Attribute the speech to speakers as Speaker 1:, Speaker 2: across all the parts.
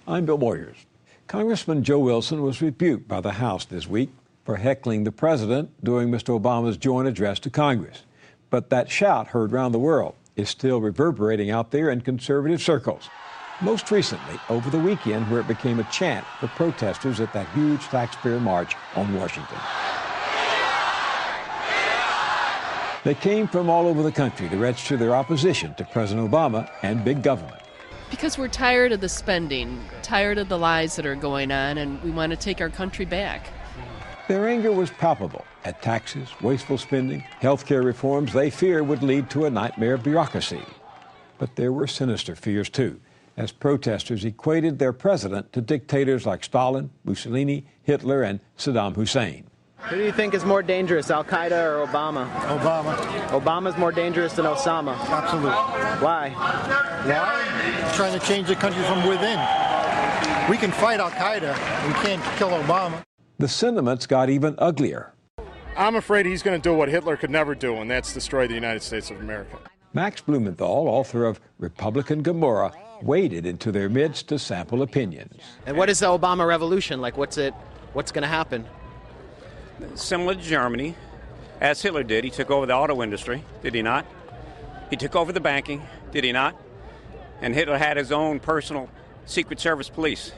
Speaker 1: I'm Bill Moyers. Congressman Joe Wilson was rebuked by the House this week for heckling the president during Mr. Obama's joint address to Congress. But that shout heard around the world is still reverberating out there in conservative circles. Most recently, over the weekend, where it became a chant for protesters at that huge taxpayer march on Washington. They came from all over the country to register their opposition to President Obama and big government.
Speaker 2: Because we're tired of the spending, tired of the lies that are going on, and we want to take our country back.
Speaker 1: Their anger was palpable at taxes, wasteful spending, health care reforms they feared would lead to a nightmare bureaucracy. But there were sinister fears, too, as protesters equated their president to dictators like Stalin, Mussolini, Hitler, and Saddam Hussein.
Speaker 3: Who do you think is more dangerous, Al-Qaeda or Obama?
Speaker 4: Obama.
Speaker 3: Obama's more dangerous than Osama?
Speaker 4: Absolutely.
Speaker 3: Why?
Speaker 4: Why? He's trying to change the country from within. We can fight Al-Qaeda. We can't kill Obama.
Speaker 1: The sentiments got even uglier.
Speaker 5: I'm afraid he's going to do what Hitler could never do, and that's destroy the United States of America.
Speaker 1: Max Blumenthal, author of Republican Gomorrah, waded into their midst to sample opinions.
Speaker 3: And what is the Obama revolution? Like, what's going to happen?
Speaker 6: Similar to Germany, as Hitler did. He took over the auto industry, did he not? He took over the banking, did he not? And Hitler had his own personal Secret Service police.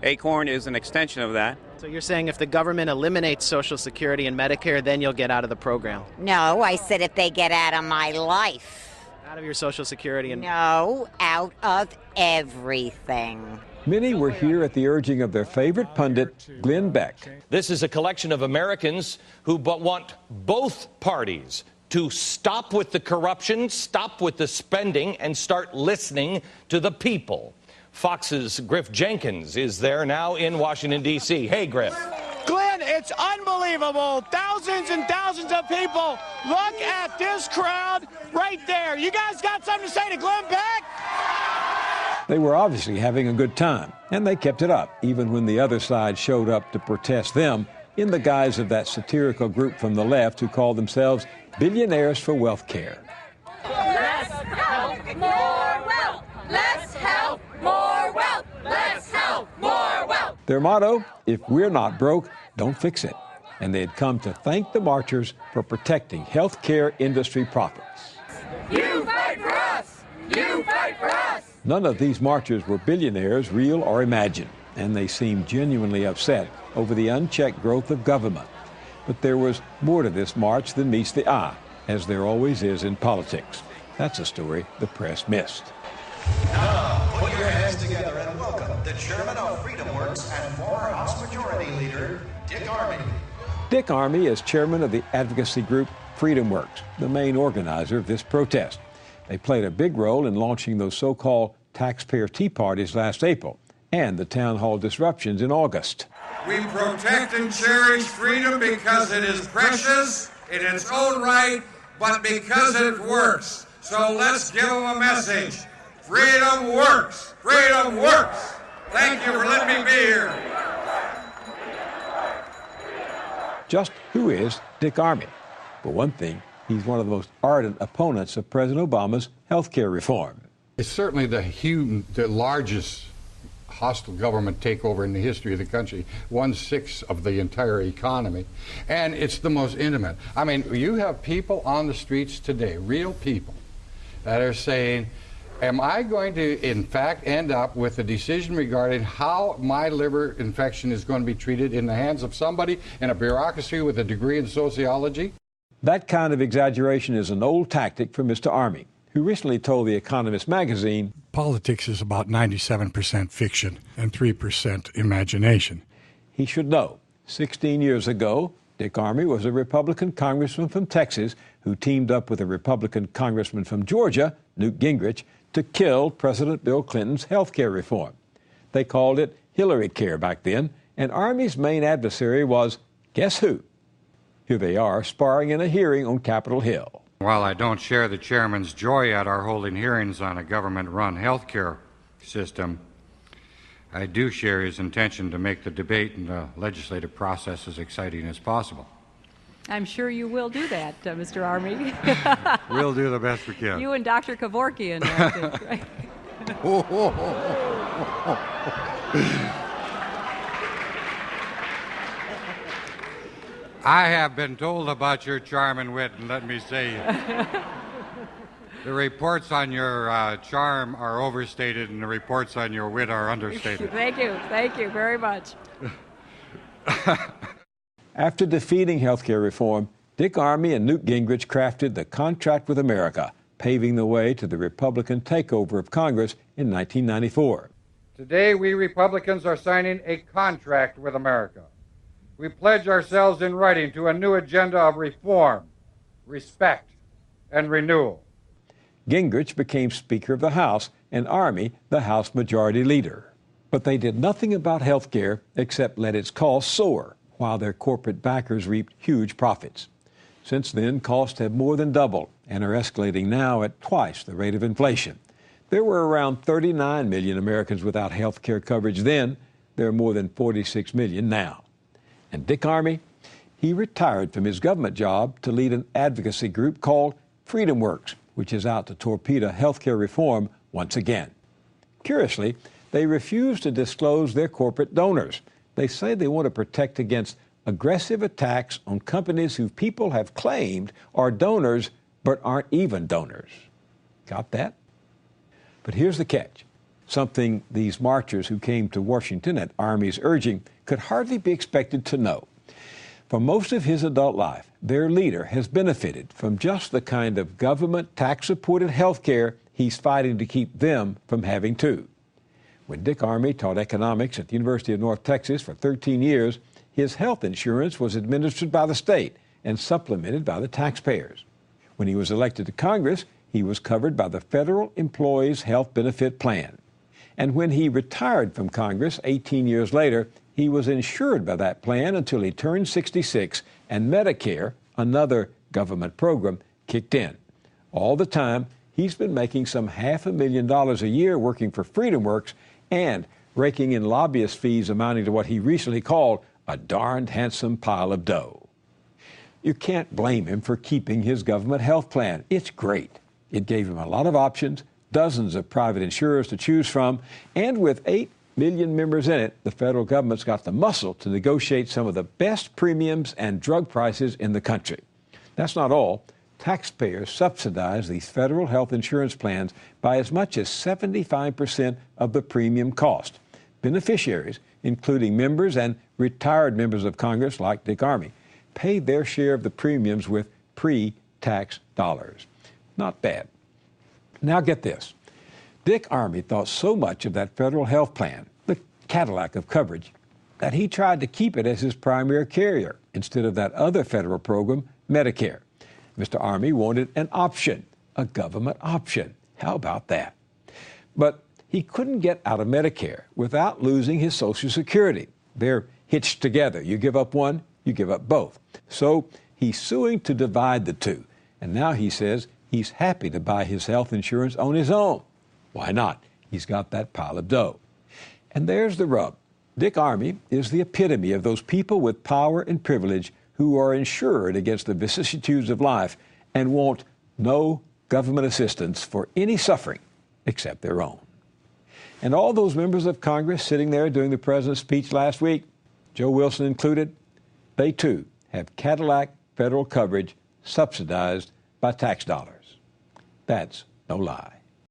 Speaker 6: Acorn is an extension of that.
Speaker 3: So you're saying if the government eliminates Social Security and Medicare, then you'll get out of the program?
Speaker 7: No, I said if they get out of my life.
Speaker 3: Out of your Social Security and...
Speaker 7: No, out of everything.
Speaker 1: Many were here at the urging of their favorite pundit, Glenn Beck.
Speaker 8: This is a collection of Americans who want both parties to stop with the corruption, stop with the spending, and start listening to the people. Fox's Griff Jenkins is there now in Washington, D.C. Hey, Griff.
Speaker 9: Glenn, it's unbelievable. Thousands and thousands of people. Look at this crowd right there. You guys got something to say to Glenn Beck?
Speaker 1: They were obviously having a good time, and they kept it up, even when the other side showed up to protest them in the guise of that satirical group from the left who called themselves Billionaires for Wealth Care.
Speaker 10: Less health, more wealth. Less health, more wealth. Less health, more wealth.
Speaker 1: Their motto, if we're not broke, don't fix it. And they had come to thank the marchers for protecting health care industry profits.
Speaker 10: You fight for us! You fight for us!
Speaker 1: None of these marchers were billionaires, real or imagined, and they seemed genuinely upset over the unchecked growth of government. But there was more to this march than meets the eye, as there always is in politics. That's a story the press missed.
Speaker 11: Now, put your hands together and welcome the chairman of FreedomWorks and former House Majority Leader, Dick Armey.
Speaker 1: Dick Armey is chairman of the advocacy group FreedomWorks, the main organizer of this protest. They played a big role in launching those so-called taxpayer tea parties last April and the town hall disruptions in August.
Speaker 12: We protect and cherish freedom because it is precious in its own right, but because it works. So let's give them a message. Freedom works. Freedom works. Thank you for letting me be here.
Speaker 1: Just who is Dick Armey? For one thing, he's one of the most ardent opponents of President Obama's health care reform.
Speaker 13: It's certainly the largest hostile government takeover in the history of the country, 1/6 of the entire economy, and it's the most intimate. I mean, you have people on the streets today, real people, that are saying, am I going to, in fact, end up with a decision regarding how my liver infection is going to be treated in the hands of somebody in a bureaucracy with a degree in sociology?
Speaker 1: That kind of exaggeration is an old tactic for Mr. Armey, who recently told The Economist magazine,
Speaker 14: politics is about 97% fiction and 3% imagination.
Speaker 1: He should know. 16 years ago, Dick Armey was a Republican congressman from Texas who teamed up with a Republican congressman from Georgia, Newt Gingrich, to kill President Bill Clinton's health care reform. They called it Hillary Care back then, and Armey's main adversary was, guess who? Here they are, sparring in a hearing on Capitol Hill.
Speaker 15: While I don't share the chairman's joy at our holding hearings on a government-run health care system, I do share his intention to make the debate and the legislative process as exciting as possible.
Speaker 16: I'm sure you will do that, Mr. Armey.
Speaker 15: We'll do the best we can.
Speaker 16: You and Dr. Kevorkian, I think, right?
Speaker 15: I have been told about your charm and wit, and let me say, the reports on your charm are overstated, and the reports on your wit are understated.
Speaker 16: Thank you very much.
Speaker 1: After defeating health care reform, Dick Armey and Newt Gingrich crafted the Contract with America, paving the way to the Republican takeover of Congress in 1994.
Speaker 17: Today, we Republicans are signing a contract with America. We pledge ourselves in writing to a new agenda of reform, respect, and renewal.
Speaker 1: Gingrich became Speaker of the House and Armey the House Majority Leader. But they did nothing about health care except let its costs soar, while their corporate backers reaped huge profits. Since then, costs have more than doubled and are escalating now at twice the rate of inflation. There were around 39 million Americans without health care coverage then. There are more than 46 million now. And Dick Armey, he retired from his government job to lead an advocacy group called Freedom Works, which is out to torpedo health care reform once again. Curiously, they refuse to disclose their corporate donors. They say they want to protect against aggressive attacks on companies who people have claimed are donors but aren't even donors. Got that? But here's the catch. Something these marchers who came to Washington at Army's urging could hardly be expected to know. For most of his adult life, their leader has benefited from just the kind of government tax-supported health care he's fighting to keep them from having too. When Dick Armey taught economics at the University of North Texas for 13 years, his health insurance was administered by the state and supplemented by the taxpayers. When he was elected to Congress, he was covered by the Federal Employees Health Benefit Plan. And when he retired from Congress 18 years later, he was insured by that plan until he turned 66 and Medicare, another government program, kicked in. All the time, he's been making some $500,000 a year working for Freedom Works and raking in lobbyist fees amounting to what he recently called a darned handsome pile of dough. You can't blame him for keeping his government health plan. It's great. It gave him a lot of options, dozens of private insurers to choose from, and with 8 million members in it, the federal government's got the muscle to negotiate some of the best premiums and drug prices in the country. That's not all. Taxpayers subsidize these federal health insurance plans by as much as 75% of the premium cost. Beneficiaries, including members and retired members of Congress like Dick Armey, pay their share of the premiums with pre-tax dollars. Not bad. Now get this. Dick Armey thought so much of that federal health plan, the Cadillac of coverage, that he tried to keep it as his primary carrier instead of that other federal program, Medicare. Mr. Armey wanted an option, a government option. How about that? But he couldn't get out of Medicare without losing his Social Security. They're hitched together. You give up one, you give up both. So he's suing to divide the two. And now he says he's happy to buy his health insurance on his own. Why not? He's got that pile of dough. And there's the rub. Dick Armey is the epitome of those people with power and privilege who are insured against the vicissitudes of life and want no government assistance for any suffering except their own. And all those members of Congress sitting there doing the president's speech last week, Joe Wilson included, they too have Cadillac federal coverage subsidized by tax dollars. That's no lie.